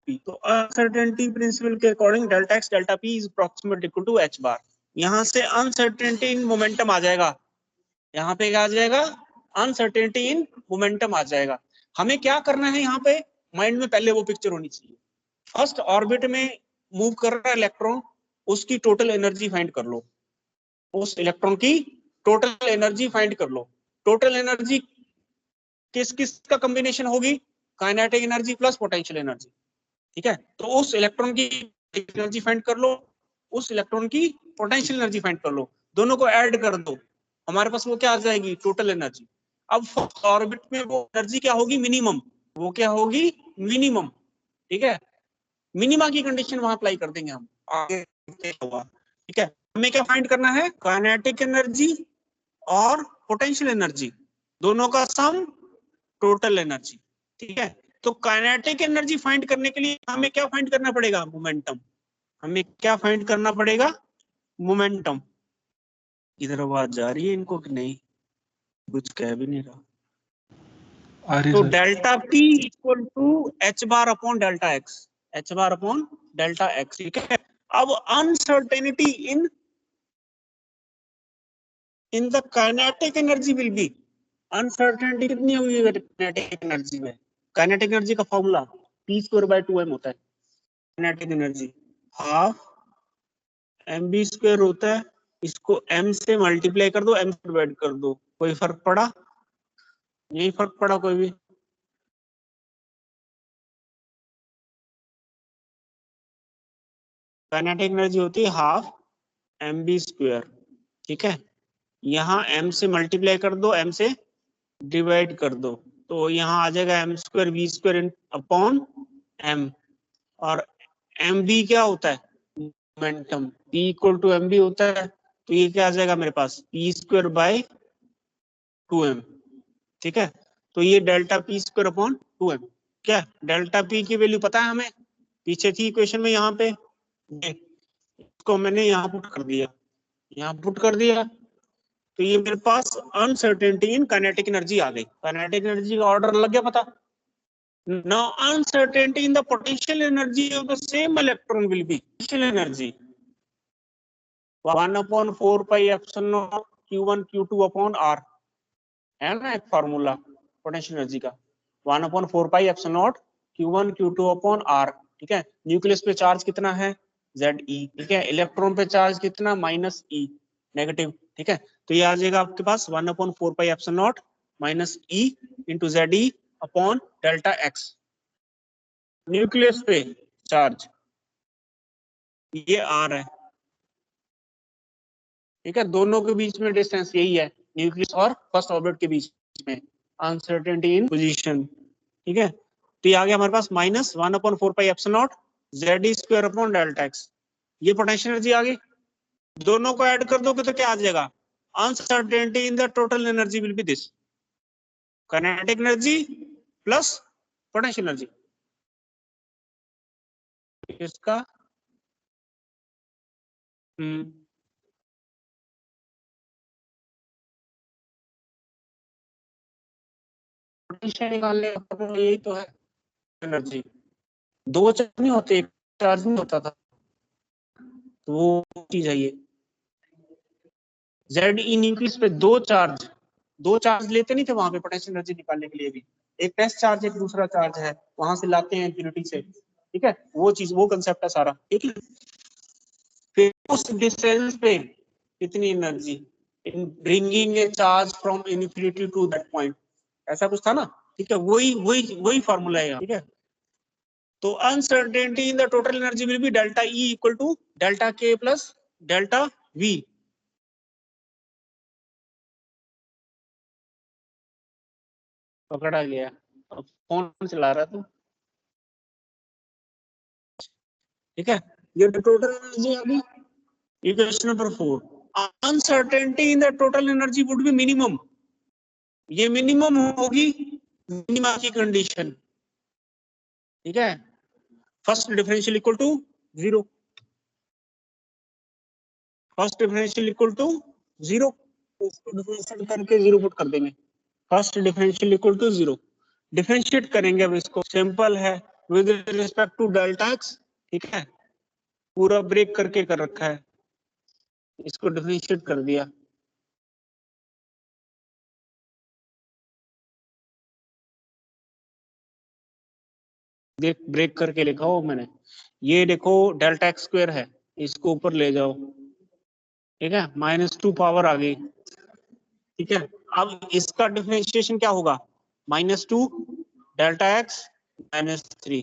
P. तो uncertainty principle के according delta x delta p is approximate equal to H bar. यहाँ से uncertainty in momentum आ जाएगा, यहाँ पे क्या आ जाएगा, अनसर्टेनिटी इन मोमेंटम आ जाएगा। हमें क्या करना है यहाँ पे, माइंड में पहले वो पिक्चर होनी चाहिए। फर्स्ट ऑर्बिट में मूव कर रहा है इलेक्ट्रॉन, उसकी टोटल एनर्जी फाइंड कर लो, उस इलेक्ट्रॉन की टोटल एनर्जी फाइंड कर लो। टोटल एनर्जी किस किस का कॉम्बिनेशन होगी, kinetic energy plus potential energy, ठीक है। तो उस इलेक्ट्रॉन की एनर्जी फाइंड कर लो, उस इलेक्ट्रॉन की पोटेंशियल एनर्जी फाइंड कर लो, दोनों को ऐड कर दो, हमारे पास वो क्या आ जाएगी, टोटल एनर्जी। अब फर्स्ट ऑर्बिट में वो एनर्जी क्या होगी, मिनिमम, वो क्या होगी, मिनिमम, ठीक है। मिनिमा की कंडीशन वहां अप्लाई कर देंगे हम, आगे होगा, ठीक है। हमें क्या फाइंड करना है, काइनेटिक एनर्जी और पोटेंशियल एनर्जी, दोनों का सम टोटल एनर्जी, ठीक है। तो काइनेटिक एनर्जी फाइंड करने के लिए हमें क्या फाइंड करना पड़ेगा, मोमेंटम। हमें क्या फाइंड करना पड़ेगा, मोमेंटम। इधर आवाज जा रही है इनको कि नहीं, कुछ कह भी नहीं रहा। तो delta P equal to H bar upon delta X, H bar upon delta X, ठीक है। अब uncertainty in the kinetic energy will be, uncertainty कितनी होगी काइनेटिक एनर्जी में, काइनेटिक एनर्जी का फॉर्मूला p²/2m होता है। काइनेटिक एनर्जी हाफ mv² होता है, इसको m से मल्टीप्लाई कर दो, m से डिवाइड कर दो, कोई फर्क पड़ा, यही फर्क पड़ा कोई भी। काइनेटिक एनर्जी होती है हाफ mv², ठीक है। यहाँ m से मल्टीप्लाई कर दो, m से डिवाइड कर दो, तो यहाँ आ जाएगा m² v² अपॉन m, और mv क्या होता है, momentum, p equal to mv होता है, तो ये क्या आ जाएगा मेरे पास, p²/2m, ठीक है। तो ये डेल्टा p² अपॉन 2m, क्या डेल्टा p की वैल्यू पता है हमें, पीछे थी इक्वेशन में, यहाँ पे इसको मैंने यहाँ पुट कर दिया, यहाँ पुट कर दिया, तो ये मेरे पास अनसर्टेनिटी इन काइनेटिक एनर्जी आ गई। काइनेटिक एनर्जी का ऑर्डर लग गया पता। Now uncertainty in the potential energy of the same electron will be potential energy 1/4 pi epsilon q1 q2 upon r, है ना एक फॉर्मूला पोटेंशियल एनर्जी का, 1/4 pi epsilon q1 q2 upon r, ठीक है। न्यूक्लियस पे चार्ज कितना है, Ze, ठीक है। इलेक्ट्रॉन पे चार्ज कितना, -e, नेगेटिव, ठीक है। तो ये आ जाएगा आपके पास 1/4 pi epsilon -e into Ze upon delta x, nucleus पे चार्ज ये आर है, ठीक है। दोनों के बीच में डिस्टेंस यही है, न्यूक्लियस और फर्स्ट ऑर्बिट के बीच में, अनसर्टेनिटी इन पोजीशन, ठीक है। तो ये आ गया हमारे पास -1/4 pi epsilon Ze² upon delta x, ये पोटेंशियल एनर्जी आ गई। दोनों को ऐड कर दोगे तो क्या आ जाएगा, uncertainty in the total energy will B this, kinetic energy plus potential energy, इसका पोटेंशियल निकालने का यही तो है, एनर्जी दो चार्ज नहीं होते, एक चार्ज नहीं होता था, तो वो चीज है ये। Ze न्यूक्लियस पे दो चार्ज लेते नहीं थे वहां पे पोटेंशियल एनर्जी निकालने के लिए भी, एक टेस्ट चार्ज एक दूसरा चार्ज है, वहां से लाते हैं इंफिनिटी से, ठीक है। वो चीज, वो कंसेप्ट है सारा, ठीक है। फिर उस डिस्टेंस पे कितनी energy in bringing a charge from infinity to that point, ऐसा कुछ था ना, ठीक है। वही फॉर्मूला है, ठीक है। तो uncertainty in the total energy will be delta E equal to delta K plus delta V। पकड़ा गया, अब फोन चला रहा तू, ठीक है। ये टोटल एनर्जी आ गई, equation number 4। Uncertainty in the total energy would be minimum, ये मिनिमम होगी मिनिमा की कंडीशन, ठीक है। First differential equal to 0, first differential equal to 0, differentiate करके 0 पुट कर देंगे, first differential equal to 0, differentiate करेंगे। अब इसको सिंपल है, with respect to delta X, ठीक है, पूरा ब्रेक करके कर रखा है, इसको डिफरेंशिएट कर दिया। देख ब्रेक करके लिखा हो मैंने, ये देखो डेल्टा एक्स स्क्वायर है, इसको ऊपर ले जाओ, ठीक है, -2 पावर आ गई, ठीक है। अब इसका डिफरेंशिएशन क्या होगा, -2 डेल्टा एक्स -3,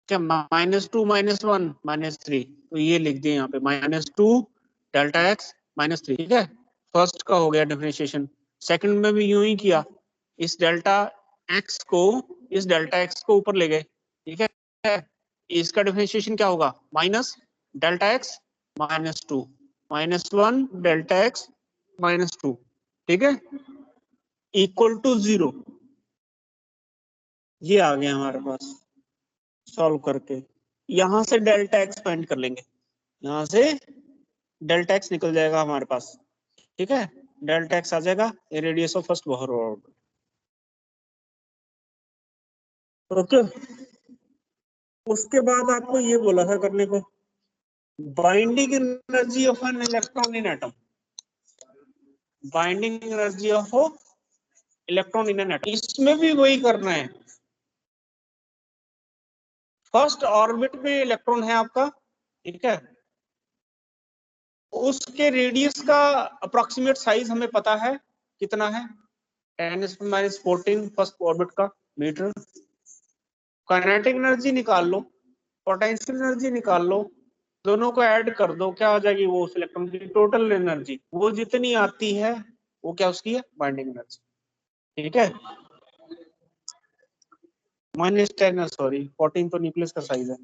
क्या -2 -1 -3, तो ये लिख दिए यहाँ पे -2 डेल्टा एक्स -3, ठीक है। फर्स्ट का हो गया डिफरेंशिएशन। सेकंड में भी यूं ही किया, इस डेल्टा एक्स को ऊपर ले गए, ठीक है। इसका डिफरेंशिएशन क्या होगा, minus delta x -2 -1 delta x -2, ठीक है, इक्वल टू 0। ये आ गया हमारे पास सॉल्व करके। यहां से डेल्टा एक्स फाइंड कर लेंगे, यहां से डेल्टा एक्स निकल जाएगा हमारे पास, ठीक है। डेल्टा एक्स आ जाएगा, ये radius of first Bohr orbit, okay. उसके बाद आपको ये बोला था करने को, binding energy of an electron in atom, binding energy of electron in an atom, इसमें भी वही करना है। फर्स्ट ऑर्बिट में इलेक्ट्रॉन है आपका, ठीक है, उसके रेडियस का अप्रोक्सीमेट साइज हमें पता है कितना है, 10⁻14 फर्स्ट ऑर्बिट का मीटर। काइनेटिक एनर्जी निकाल लो, पोटेंशियल एनर्जी निकाल लो, दोनों को ऐड कर दो, क्या आ जाएगी, वो उस इलेक्ट्रॉन की टोटल एनर्जी, वो जितनी आती है वो क्या उसकी है, बाइंडिंग एनर्जी, ठीक है। -10 सॉरी 14 तो न्यूक्लियस का साइज है,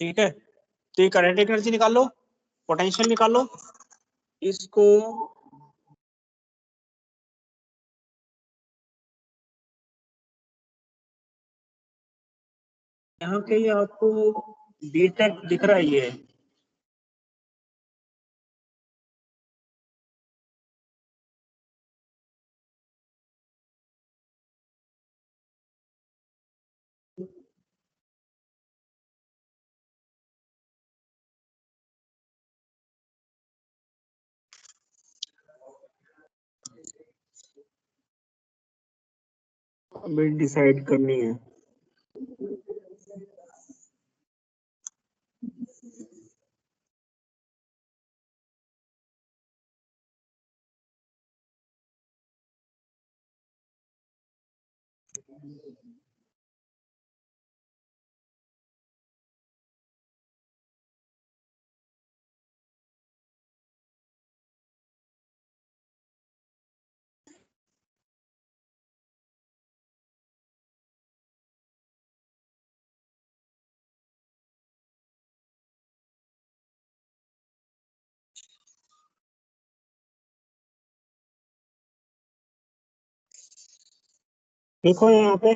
ठीक है। तो ये काइनेटिक एनर्जी निकाल लो, पोटेंशियल निकाल लो, इसको यहाँ के ये आपको बीटेक दिख रहा है, ये अभी डिसाइड करनी है। देखो यहाँ पे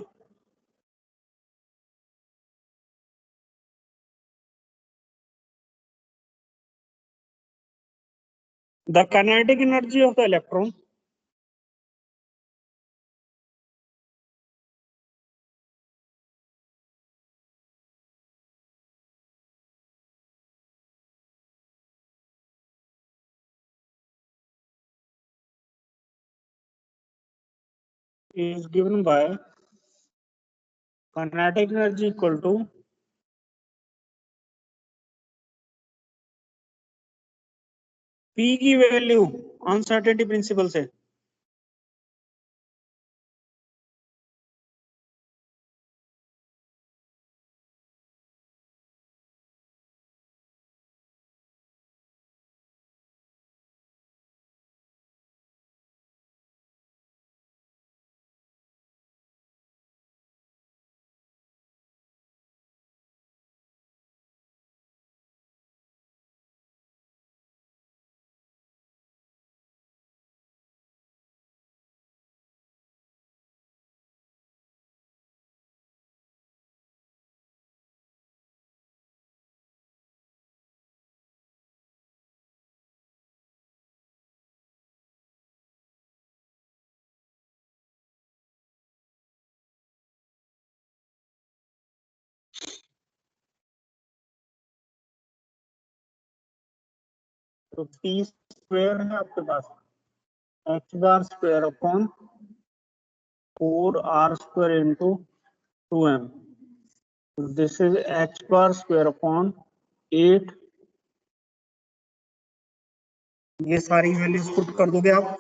the kinetic energy of the electron is given by kinetic energy equal to P की वैल्यू अनसर्टेनिटी प्रिंसिपल से तो टी स्क्वायर है आपके पास h bar square upon 4r square into 2m, this is h bar square upon 8। ये सारी values put कर दोगे आप।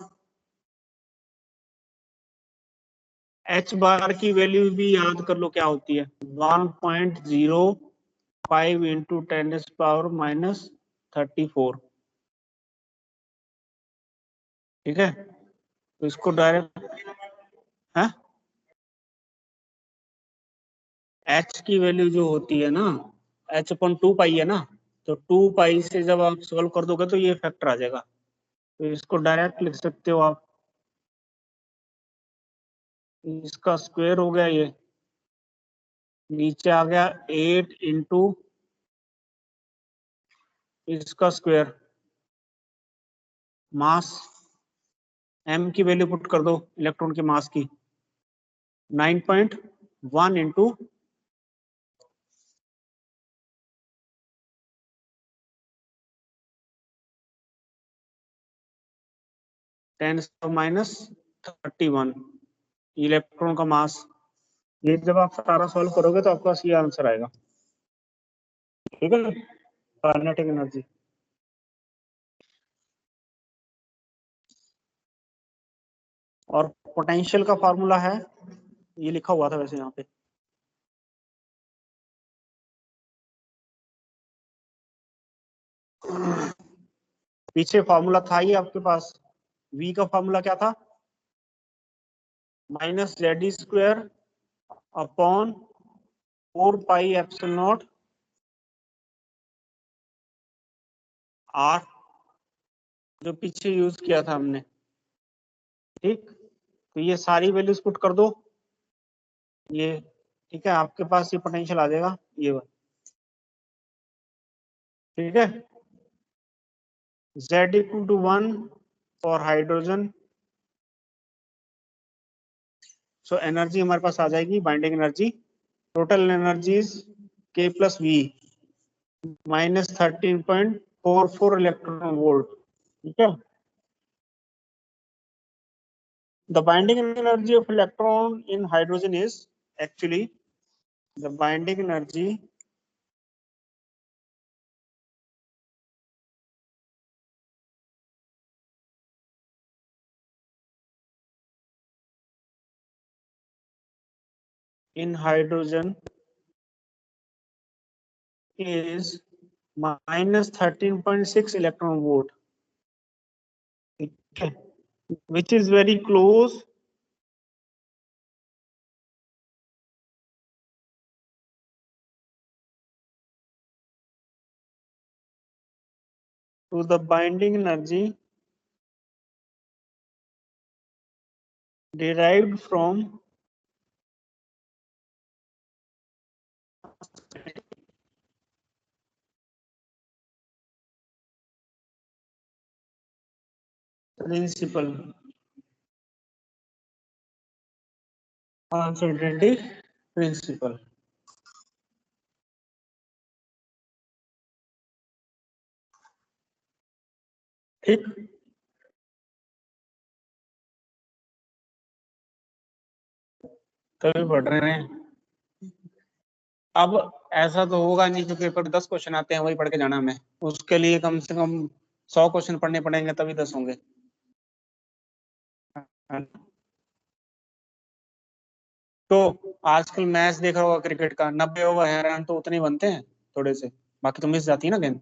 एच बार की वैल्यू भी याद कर लो क्या होती है, 1.05 इंटू 10⁻⁻34। ठीक है, तो इसको डायरेक्ट है, एच की वैल्यू जो होती है ना, एच अपॉन 2 पाई है ना, तो 2 पाई से जब आप सॉल्व कर दोगे तो ये फैक्टर आ जाएगा, तो इसको डायरेक्ट लिख सकते हो आप। इसका स्क्वायर हो गया, ये नीचे आ गया 8 इंटू इसका स्क्वायर मास, m की वैल्यू पुट कर दो इलेक्ट्रॉन के मास की, 9.1 इंटू 10⁻31 इलेक्ट्रॉन का मास। ये जब आप सारा सॉल्व करोगे तो आपके पास ये आंसर आएगा। ठीक है, काइनेटिक एनर्जी। और पोटेंशियल का फॉर्मूला है, ये लिखा हुआ था वैसे यहाँ पे, पीछे फॉर्मूला था ये आपके पास। v का फॉर्मूला क्या था, minus Z square upon 4 pi epsilon not r, जो पीछे यूज किया था हमने। ठीक, तो ये सारी वैल्यूज पुट कर दो ये। ठीक है, आपके पास ये पोटेंशियल आ जाएगा ये वाला। ठीक है, z equal to 1 for hydrogen, so energy हमारे पास आ जाएगी binding energy, total energies k plus V minus 13.44 electron volt. ठीक है, the binding energy of electron in hydrogen is actually the binding energy in hydrogen is minus 13.6 electron volt, okay, which is very close to the binding energy derived from principle uncertainty principle। ठीक, तभी पढ़ रहे हैं। अब ऐसा तो होगा नहीं कि पेपर 10 क्वेश्चन आते हैं वही पढ़ के जाना हमें, उसके लिए कम से कम 100 क्वेश्चन पढ़ने पड़ेंगे तभी 10 होंगे। तो आजकल मैच देख रहा होगा क्रिकेट का, 90 ओवर है रन तो उतने ही बनते हैं थोड़े से, बाकी तो मिस जाती है ना गेंद।